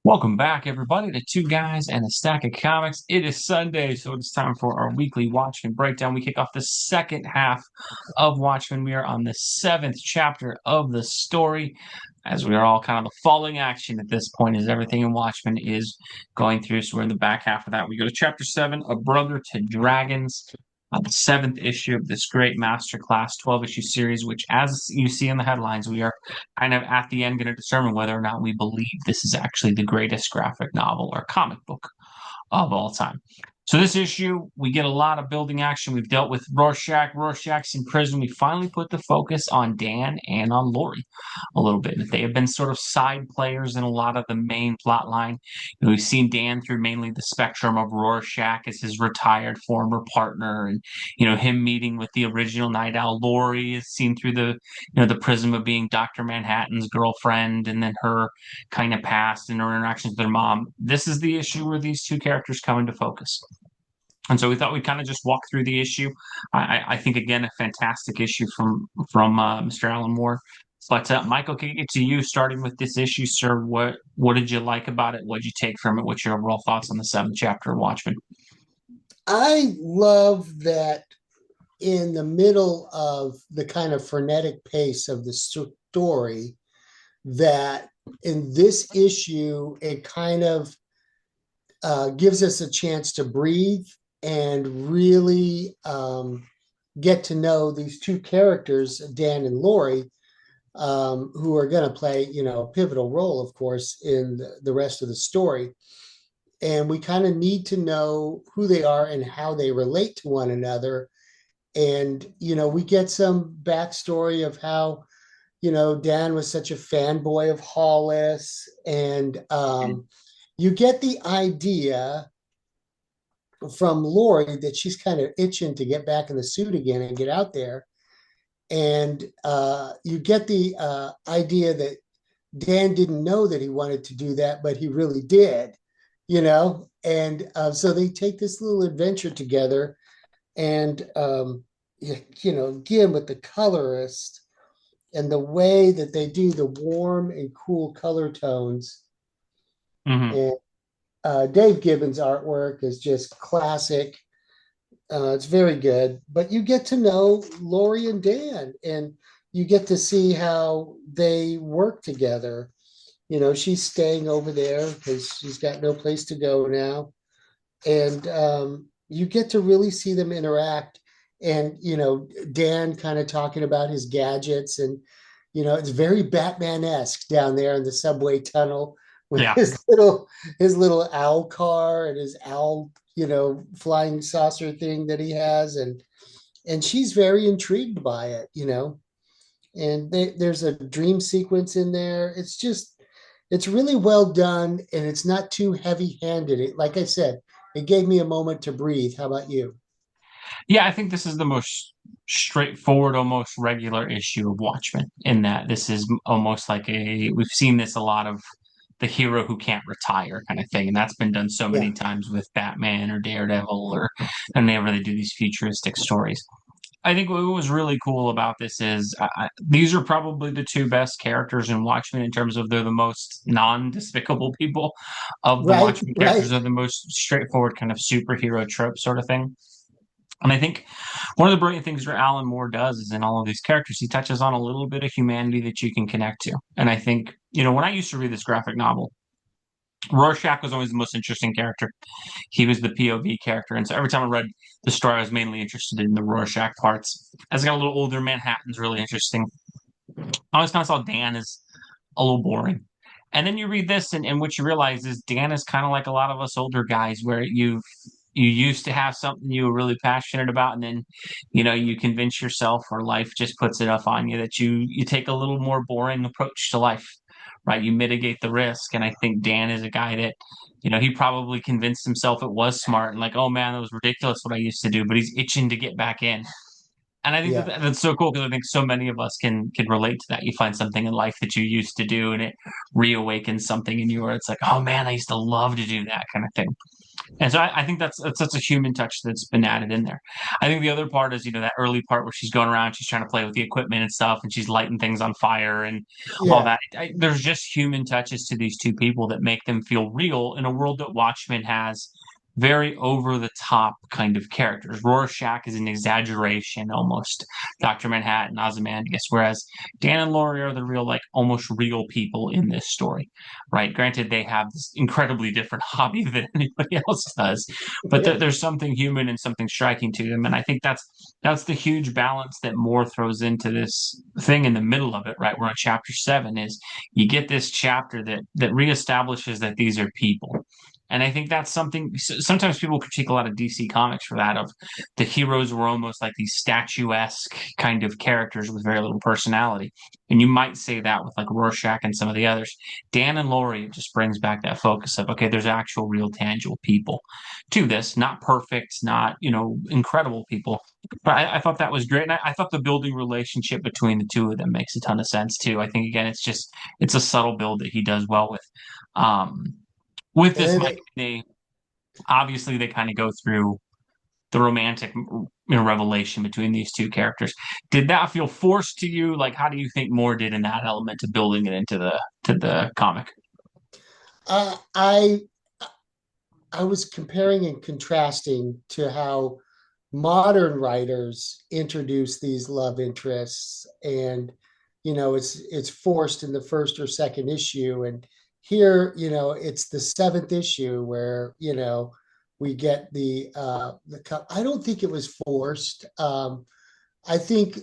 Welcome back, everybody, to Two Guys and a Stack of Comics. It is Sunday, so it's time for our weekly Watchmen breakdown. We kick off the second half of Watchmen. We are on the seventh chapter of the story, as we are all kind of the falling action at this point, as everything in Watchmen is going through. So we're in the back half of that. We go to chapter 7, A Brother to Dragons, the seventh issue of this great masterclass 12-issue series, which, as you see in the headlines, we are kind of at the end going to determine whether or not we believe this is actually the greatest graphic novel or comic book of all time. So this issue, we get a lot of building action. We've dealt with Rorschach. Rorschach's in prison. We finally put the focus on Dan and on Lori a little bit. They have been sort of side players in a lot of the main plot line. We've seen Dan through mainly the spectrum of Rorschach as his retired former partner, and him meeting with the original Night Owl. Lori is seen through the prism of being Dr. Manhattan's girlfriend, and then her kind of past and her interactions with her mom. This is the issue where these two characters come into focus. And so we thought we'd kind of just walk through the issue. I think, again, a fantastic issue from Mr. Alan Moore. But Michael, can I get to you, starting with this issue, sir? What did you like about it? What did you take from it? What's your overall thoughts on the seventh chapter of Watchmen? I love that in the middle of the kind of frenetic pace of the story, that in this issue, it kind of gives us a chance to breathe and really get to know these two characters, Dan and Lori, who are going to play, a pivotal role, of course, in the rest of the story. And we kind of need to know who they are and how they relate to one another. And, we get some backstory of how, Dan was such a fanboy of Hollis. And you get the idea from Lori that she's kind of itching to get back in the suit again and get out there. And you get the idea that Dan didn't know that he wanted to do that, but he really did, and so they take this little adventure together. And again, with the colorist and the way that they do the warm and cool color tones. Mm-hmm. And Dave Gibbons' artwork is just classic. It's very good. But you get to know Lori and Dan, and you get to see how they work together. She's staying over there because she's got no place to go now. And you get to really see them interact. And, Dan kind of talking about his gadgets, and, it's very Batman-esque down there in the subway tunnel with Yeah. his little owl car and his owl, flying saucer thing that he has. And she's very intrigued by it, and there's a dream sequence in there. It's really well done, and it's not too heavy-handed. Like I said, it gave me a moment to breathe. How about you? Yeah, I think this is the most straightforward, almost regular issue of Watchmen, in that this is almost like we've seen this a lot of the hero who can't retire kind of thing. And that's been done so Yeah. many times with Batman or Daredevil or whenever they do these futuristic stories. I think what was really cool about this is these are probably the two best characters in Watchmen in terms of they're the most non-despicable people of the Right, Watchmen characters. right. Are the most straightforward kind of superhero trope sort of thing. And I think one of the brilliant things that Alan Moore does is in all of these characters, he touches on a little bit of humanity that you can connect to. And I think, when I used to read this graphic novel, Rorschach was always the most interesting character. He was the POV character. And so every time I read the story, I was mainly interested in the Rorschach parts. As I got a little older, Manhattan's really interesting. I always kind of saw Dan as a little boring. And then you read this, and what you realize is Dan is kind of like a lot of us older guys, where you used to have something you were really passionate about, and then you convince yourself, or life just puts it up on you, that you take a little more boring approach to life, right? You mitigate the risk. And I think Dan is a guy that he probably convinced himself it was smart, and like, oh man, that was ridiculous what I used to do, but he's itching to get back in. And I think Yeah. that's so cool, because I think so many of us can relate to that. You find something in life that you used to do, and it reawakens something in you where it's like, oh man, I used to love to do that kind of thing. And so I think that's such a human touch that's been added in there. I think the other part is, that early part where she's going around, she's trying to play with the equipment and stuff, and she's lighting things on fire and all Yeah. that. There's just human touches to these two people that make them feel real in a world that Watchmen has very over the top kind of characters. Rorschach is an exaggeration almost. Dr. Manhattan, Ozymandias, whereas Dan and Laurie are the real, like almost real people in this story, right? Granted, they have this incredibly different hobby than anybody else does, but Yeah. there's something human and something striking to them, and I think that's the huge balance that Moore throws into this thing in the middle of it, right? Where in chapter 7 is you get this chapter that reestablishes that these are people. And I think that's something. Sometimes people critique a lot of DC comics for that. Of the heroes were almost like these statuesque kind of characters with very little personality, and you might say that with like Rorschach and some of the others. Dan and Laurie just brings back that focus of, okay, there's actual, real, tangible people to this, not perfect, not incredible people. But I thought that was great, and I thought the building relationship between the two of them makes a ton of sense too. I think again, it's a subtle build that he does well with. Um, with And this, then Mike, they obviously they kind of go through the romantic revelation between these two characters. Did that feel forced to you? Like, how do you think Moore did in that element of building it into the comic? uh, I I was comparing and contrasting to how modern writers introduce these love interests, and it's forced in the first or second issue, and here it's the seventh issue where we get the cup. I don't think it was forced. I think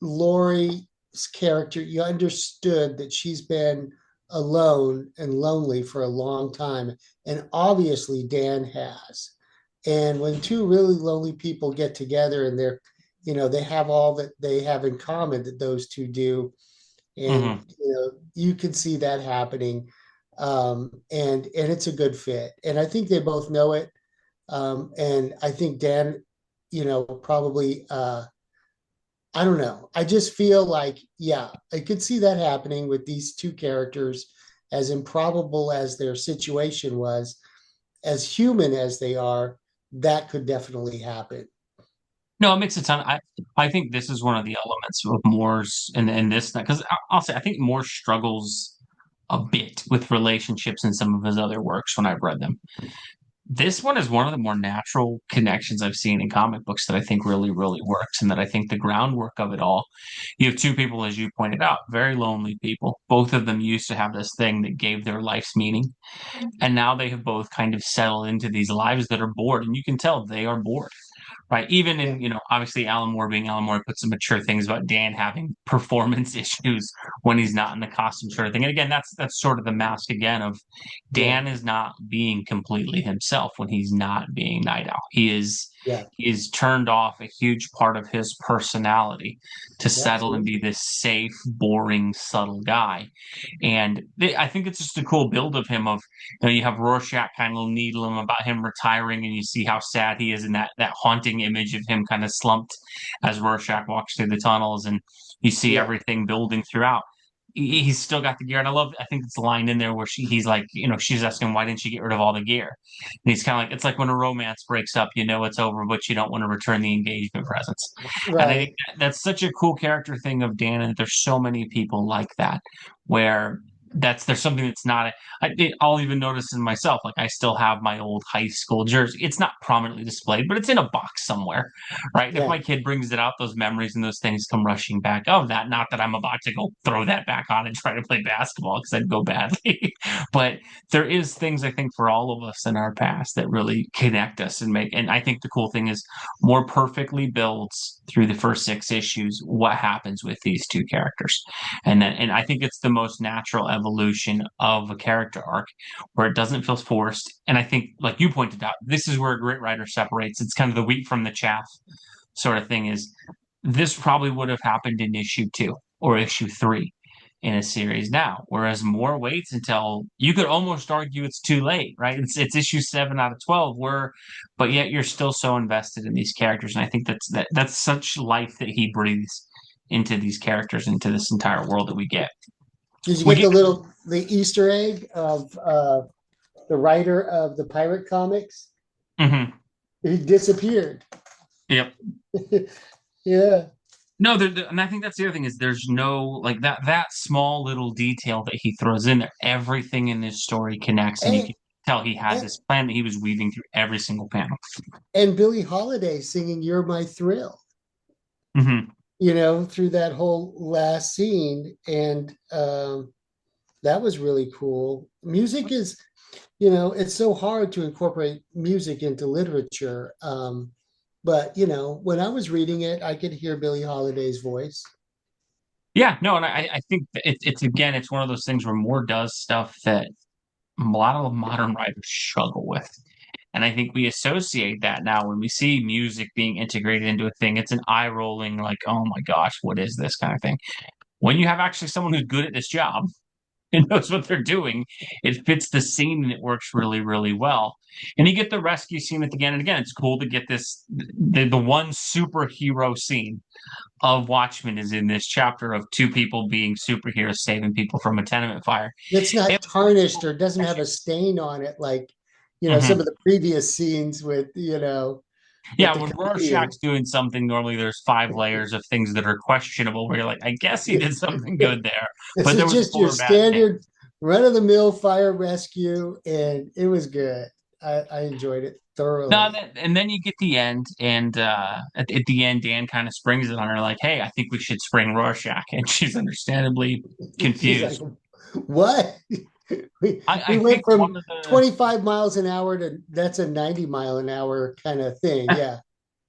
Laurie's character, you understood that she's been alone and lonely for a long time, and obviously Dan has. And when two really lonely people get together and they have all that they have in common that those two do, and Mm-hmm. you can see that happening, and it's a good fit. And I think they both know it, and I think Dan, probably. I don't know. I just feel like, yeah, I could see that happening with these two characters, as improbable as their situation was, as human as they are, that could definitely happen. No, it makes a ton. I think this is one of the elements of Moore's in this because I'll say I think Moore struggles a bit with relationships in some of his other works when I've read them. This one is one of the more natural connections I've seen in comic books that I think really, really works, and that I think the groundwork of it all. You have two people, as you pointed out, very lonely people. Both of them used to have this thing that gave their life's meaning, and now they have both kind of settled into these lives that are bored, and you can tell they are bored, right? Even Yeah, in, obviously Alan Moore being Alan Moore put some mature things about Dan having performance issues when he's not in the costume sort of thing. And again, that's sort of the mask again of yeah, Dan is not being completely himself when he's not being Night Owl. yeah, He is turned off a huge part of his personality to settle and be absolutely. this safe, boring, subtle guy. And I think it's just a cool build of him. Of you have Rorschach kind of needle him about him retiring, and you see how sad he is in that haunting image of him kind of slumped as Rorschach walks through the tunnels, and you see Yeah, everything building throughout. He's still got the gear, and I think it's the line in there where he's like, she's asking why didn't you get rid of all the gear, and he's kind of like, it's like when a romance breaks up, it's over, but you don't want to return the engagement presents. And I think right. that's such a cool character thing of Dan, and there's so many people like that where there's something that's not. I'll even notice in myself, like I still have my old high school jersey. It's not prominently displayed, but it's in a box somewhere, right? If Yeah, my kid brings it out, those memories and those things come rushing back of that. Not that I'm about to go throw that back on and try to play basketball because I'd go badly, but there is things I think for all of us in our past that really connect us and make. And I think the cool thing is more perfectly builds through the first 6 issues what happens with these two characters, and I think it's the most natural evolution of a character arc where it doesn't feel forced. And I think, like you pointed out, this is where a great writer separates. It's kind of the wheat from the chaff sort of thing. Is this probably would have happened in issue 2 or issue 3 in a series now, whereas Moore waits until you could almost argue it's too late, right? It's issue 7 out of 12, but yet you're still so invested in these characters, and I think that's such life that he breathes into these characters, into this entire world that we get. did you We get get the Easter egg of the writer of the pirate comics? Hmm. He disappeared. Yep. Yeah. No, and I think that's the other thing is there's no like that small little detail that he throws in there. Everything in this story connects, and you And, can tell he had and this plan that he was weaving through every single panel. and Billie Holiday singing "You're My Thrill," Hmm. through that whole last scene, and that was really cool. Music is, it's so hard to incorporate music into literature. But when I was reading it, I could hear Billie Holiday's voice. Yeah, no, and I think that it's again, it's one of those things where Moore does stuff that a lot of modern writers struggle with. And I think we associate that now when we see music being integrated into a thing, it's an eye rolling, like, oh my gosh, what is this kind of thing? When you have actually someone who's good at this job and knows what they're doing, it fits the scene and it works really, really well. And you get the rescue scene at the end. And again, it's cool to get the one superhero scene of Watchmen is in this chapter of two people being superheroes saving people from a tenement fire. That's It not tarnished or doesn't have a stain on it like, some of Mhm. the previous scenes with, with Yeah, the when comedian. Rorschach's doing something, normally there's five layers of things that are questionable. Where you're like, I guess he did something good there, This but there is was just your four bad things. standard run of the mill fire rescue, and it was good. I enjoyed it No, thoroughly. and then you get the end, and at the end, Dan kind of springs it on her, like, "Hey, I think we should spring Rorschach," and she's understandably She's like, confused. what? We I went think from one of the 25 miles an hour to that's a 90-mile an hour kind of thing. Yeah.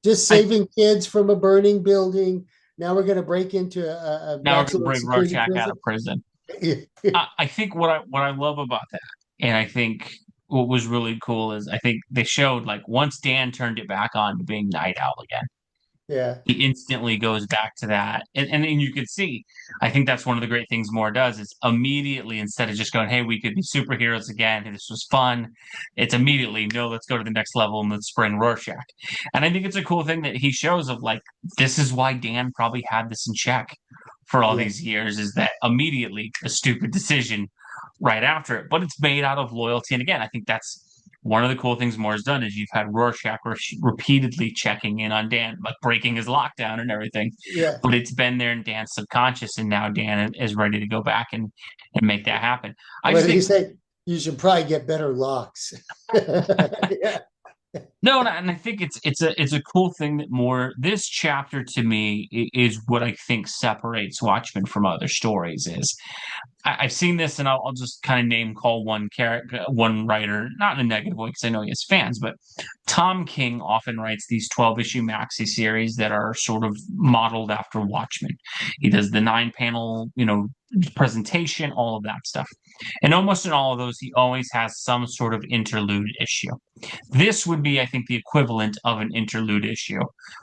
Just I think saving kids from a burning building. Now we're going to break into a now we're going to maximum bring security Rorschach out prison. of prison. I think what I love about that, and I think what was really cool is I think they showed like once Dan turned it back on to being Night Owl again, Yeah. he instantly goes back to that, and you could see. I think that's one of the great things Moore does is immediately instead of just going, "Hey, we could be superheroes again. This was fun," it's immediately no, let's go to the next level and let's bring Rorschach. And I think it's a cool thing that he shows of like this is why Dan probably had this in check for all Yeah. these years is that immediately a stupid decision right after it, but it's made out of loyalty. And again, I think that's one of the cool things Moore's done is you've had Rorschach repeatedly checking in on Dan, like breaking his lockdown and everything, Yeah. but it's been there in Dan's subconscious, and now Dan is ready to go back and make that happen. I What just did he think say? You should probably get better locks. Yeah. no, and I think it's a cool thing that more this chapter to me is what I think separates Watchmen from other stories is I've seen this, and I'll just kind of name call one character, one writer, not in a negative way because I know he has fans, but Tom King often writes these 12-issue maxi series that are sort of modeled after Watchmen. He does the 9 panel, presentation, all of that stuff, and almost in all of those, he always has some sort of interlude issue. This would be, I think, the equivalent of an interlude issue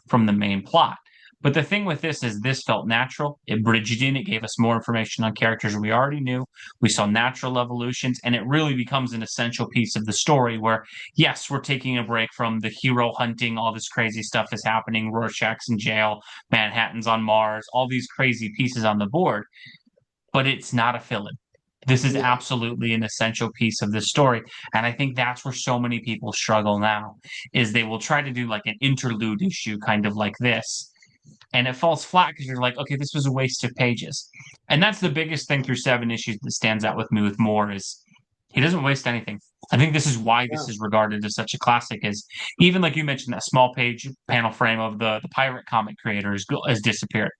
from the main plot. But the thing with this is this felt natural. It bridged in. It gave us more information on characters we already knew. We saw natural evolutions, and it really becomes an essential piece of the story where, yes, we're taking a break from the hero hunting. All this crazy stuff is happening. Rorschach's in jail. Manhattan's on Mars. All these crazy pieces on the board. But it's not a fill-in. This is Yeah. absolutely an essential piece of the story. And I think that's where so many people struggle now is they will try to do like an interlude issue kind of like this and it falls flat because you're like, okay, this was a waste of pages. And that's the biggest thing through 7 issues that stands out with me with Moore is he doesn't waste anything. I think this is why this No. is regarded as such a classic. Is even like you mentioned that small page panel frame of the pirate comic creator has disappeared.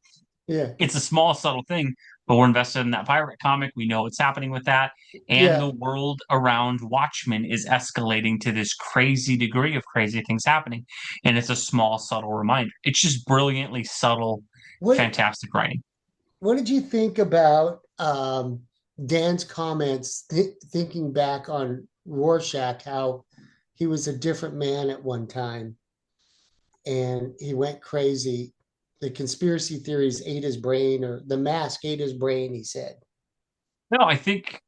Yeah. It's a small subtle thing, but we're invested in that pirate comic. We know what's happening with that, and Yeah. the world around Watchmen is escalating to this crazy degree of crazy things happening, and it's a small subtle reminder. It's just brilliantly subtle, What fantastic writing. what did you think about Dan's comments thinking back on Rorschach, how he was a different man at one time and he went crazy. The conspiracy theories ate his brain, or the mask ate his brain, he said. No, I think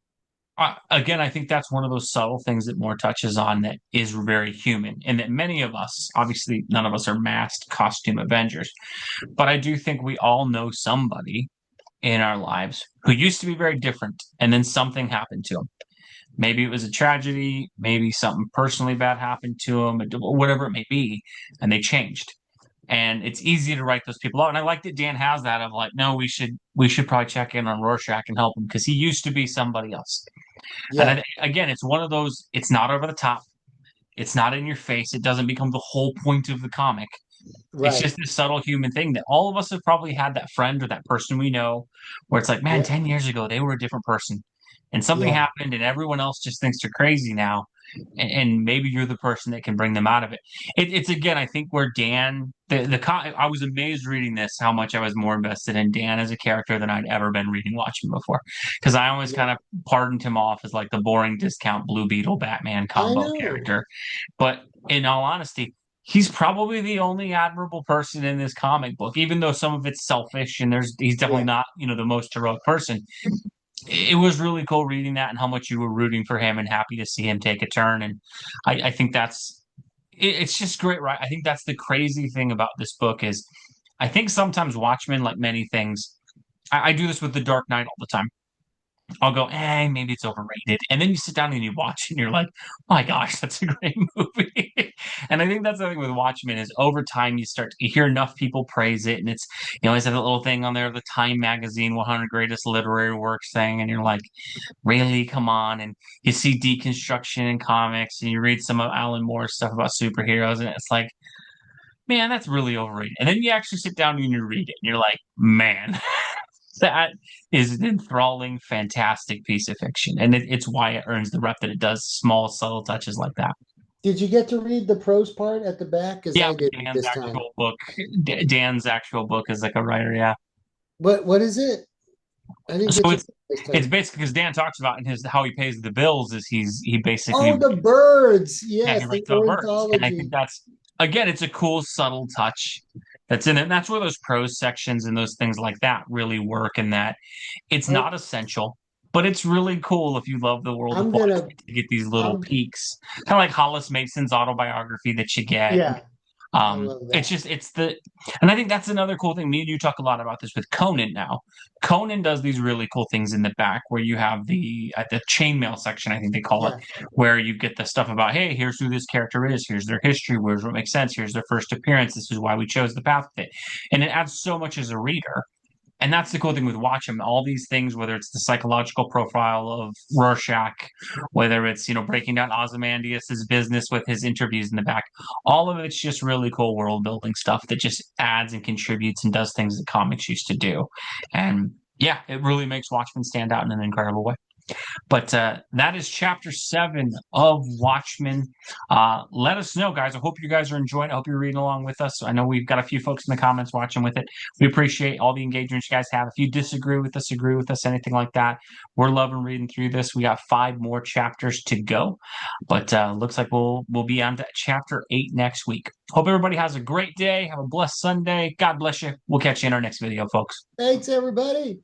again, I think that's one of those subtle things that Moore touches on that is very human, and that many of us, obviously, none of us are masked costume Avengers, but I do think we all know somebody in our lives who used to be very different, and then something happened to them. Maybe it was a tragedy, maybe something personally bad happened to him, whatever it may be, and they changed. And it's easy to write those people out. And I like that Dan has that of like, no, we should probably check in on Rorschach and help him because he used to be somebody else. And Yeah. again, it's one of those. It's not over the top. It's not in your face. It doesn't become the whole point of the comic. It's Right. just this subtle human thing that all of us have probably had that friend or that person we know where it's like, man, Yeah. 10 years ago, they were a different person. And something Yeah. happened and everyone else just thinks they're crazy now. And maybe you're the person that can bring them out of it. It's again, I think where Dan, I was amazed reading this, how much I was more invested in Dan as a character than I'd ever been reading Watchmen before. Because I always Yeah. kind of pardoned him off as like the boring discount Blue Beetle Batman I combo know. character. But in all honesty, he's probably the only admirable person in this comic book, even though some of it's selfish and he's definitely Yeah. not, the most heroic person. It was really cool reading that and how much you were rooting for him and happy to see him take a turn. And I think it's just great, right? I think that's the crazy thing about this book is I think sometimes Watchmen, like many things, I do this with The Dark Knight all the time. I'll go, maybe it's overrated. And then you sit down and you watch it and you're like, oh my gosh, that's a great movie. And I think that's the thing with Watchmen is over time you hear enough people praise it. And it's, always have a little thing on there, the Time Magazine 100 Greatest Literary Works thing. And you're like, really? Come on. And you see deconstruction in comics and you read some of Alan Moore's stuff about superheroes. And it's like, man, that's really overrated. And then you actually sit down and you read it and you're like, man, that is an enthralling, fantastic piece of fiction, and it's why it earns the rep that it does. Small, subtle touches like that. Did you get to read the prose part at the back? Because Yeah, I with didn't Dan's this time. actual book, Dan's actual book is like a writer. Yeah, What is it? I didn't so get to it's read it this it's time. basically because Dan talks about in his how he pays the bills is he basically Oh, the birds. yeah, he Yes, the writes about birds, and I think ornithology. that's again, it's a cool, subtle touch that's in it. And that's where those prose sections and those things like that really work. In that it's I, not essential, but it's really cool if you love the world of I'm gonna. Watchmen to get these little I'm. peeks, kind of like Hollis Mason's autobiography that you get. Yeah, I love It's that. just and I think that's another cool thing. Me and you talk a lot about this with Conan now. Conan does these really cool things in the back where you have at the chainmail section, I think they call it, Yeah. where you get the stuff about, hey, here's who this character is, here's their history, here's what makes sense, here's their first appearance, this is why we chose the path fit, and it adds so much as a reader. And that's the cool thing with Watchmen. All these things, whether it's the psychological profile of Rorschach, whether it's breaking down Ozymandias's business with his interviews in the back, all of it's just really cool world building stuff that just adds and contributes and does things that comics used to do. And yeah, it really makes Watchmen stand out in an incredible way. But that is chapter 7 of Watchmen. Let us know, guys. I hope you guys are enjoying it. I hope you're reading along with us. I know we've got a few folks in the comments watching with it. We appreciate all the engagement you guys have. If you disagree with us, agree with us, anything like that, we're loving reading through this. We got 5 more chapters to go, but looks like we'll be on to chapter 8 next week. Hope everybody has a great day. Have a blessed Sunday. God bless you. We'll catch you in our next video, folks. Thanks, everybody.